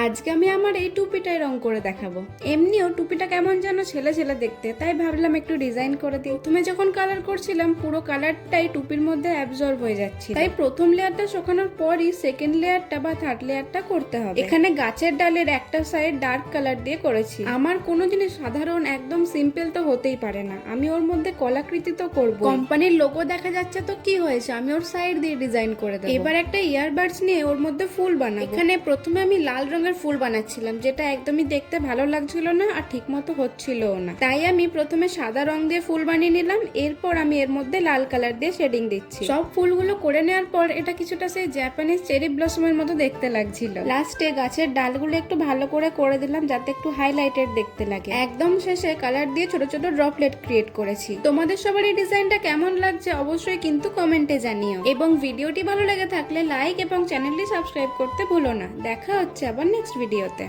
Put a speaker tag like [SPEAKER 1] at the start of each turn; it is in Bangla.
[SPEAKER 1] আজকে আমি আমার এই টুপিটাই রং করে দেখাবো। এমনিও টুপিটা কেমন যেন ছেলে ছেলে দেখতে, তাই ভাবলাম একটু ডিজাইন করে দিই। প্রথমে যখন কালার করছিলাম পুরো কালারটাই টুপির মধ্যে অ্যাবজর্ব হয়ে যাচ্ছে, তাই প্রথম লেয়ারটা শুকানোর পরই সেকেন্ড লেয়ারটা বা থার্ড লেয়ারটা করতে হবে। এখানে গাছের ডালের একটা সাইড ডার্ক কালার দিয়ে করেছি। আমার কোনো জিনিস সাধারণ একদম সিম্পল তো হতেই পারে না, আমি ওর মধ্যে কলাকৃতি তো করবো। কোম্পানির লোগো দেখা যাচ্ছে তো কি হয়েছে, আমি ওর সাইড দিয়ে ডিজাইন করে দেবো। এবার একটা ইয়ারবাডস নিয়ে ওর মধ্যে ফুল বানাবো। এখানে প্রথমে আমি লাল রঙের ফুল বানাচ্ছিলাম, যেটা একদমই দেখতে ভালো লাগছিল না আর ঠিক মতো হচ্ছিলও না, তাই আমি প্রথমে সাদা রং দিয়ে ফুল বানিয়ে নিলাম। এরপর আমি এর মধ্যে লাল কালার দিয়ে শেডিং দিচ্ছি। সব ফুলগুলো করে নেওয়ার পর এটা কিছুটা সেই জাপানিজ চেরি ব্লসমের মতো দেখতে লাগছিল। লাস্টে গাছের ডালগুলো একটু ভালো করে দিলাম যাতে একটু হাইলাইটেড দেখতে লাগে। একদম শেষে কালার দিয়ে ছোট ছোট ড্রপলেট ক্রিয়েট করেছি। তোমাদের সবার এই ডিজাইনটা কেমন লাগছে অবশ্যই কিন্তু কমেন্টে জানিও, এবং ভিডিওটি ভালো লেগে থাকলে লাইক এবং চ্যানেলটি সাবস্ক্রাইব করতে ভুলো না। দেখা হচ্ছে আবার নেক্সট ভিডিওতে।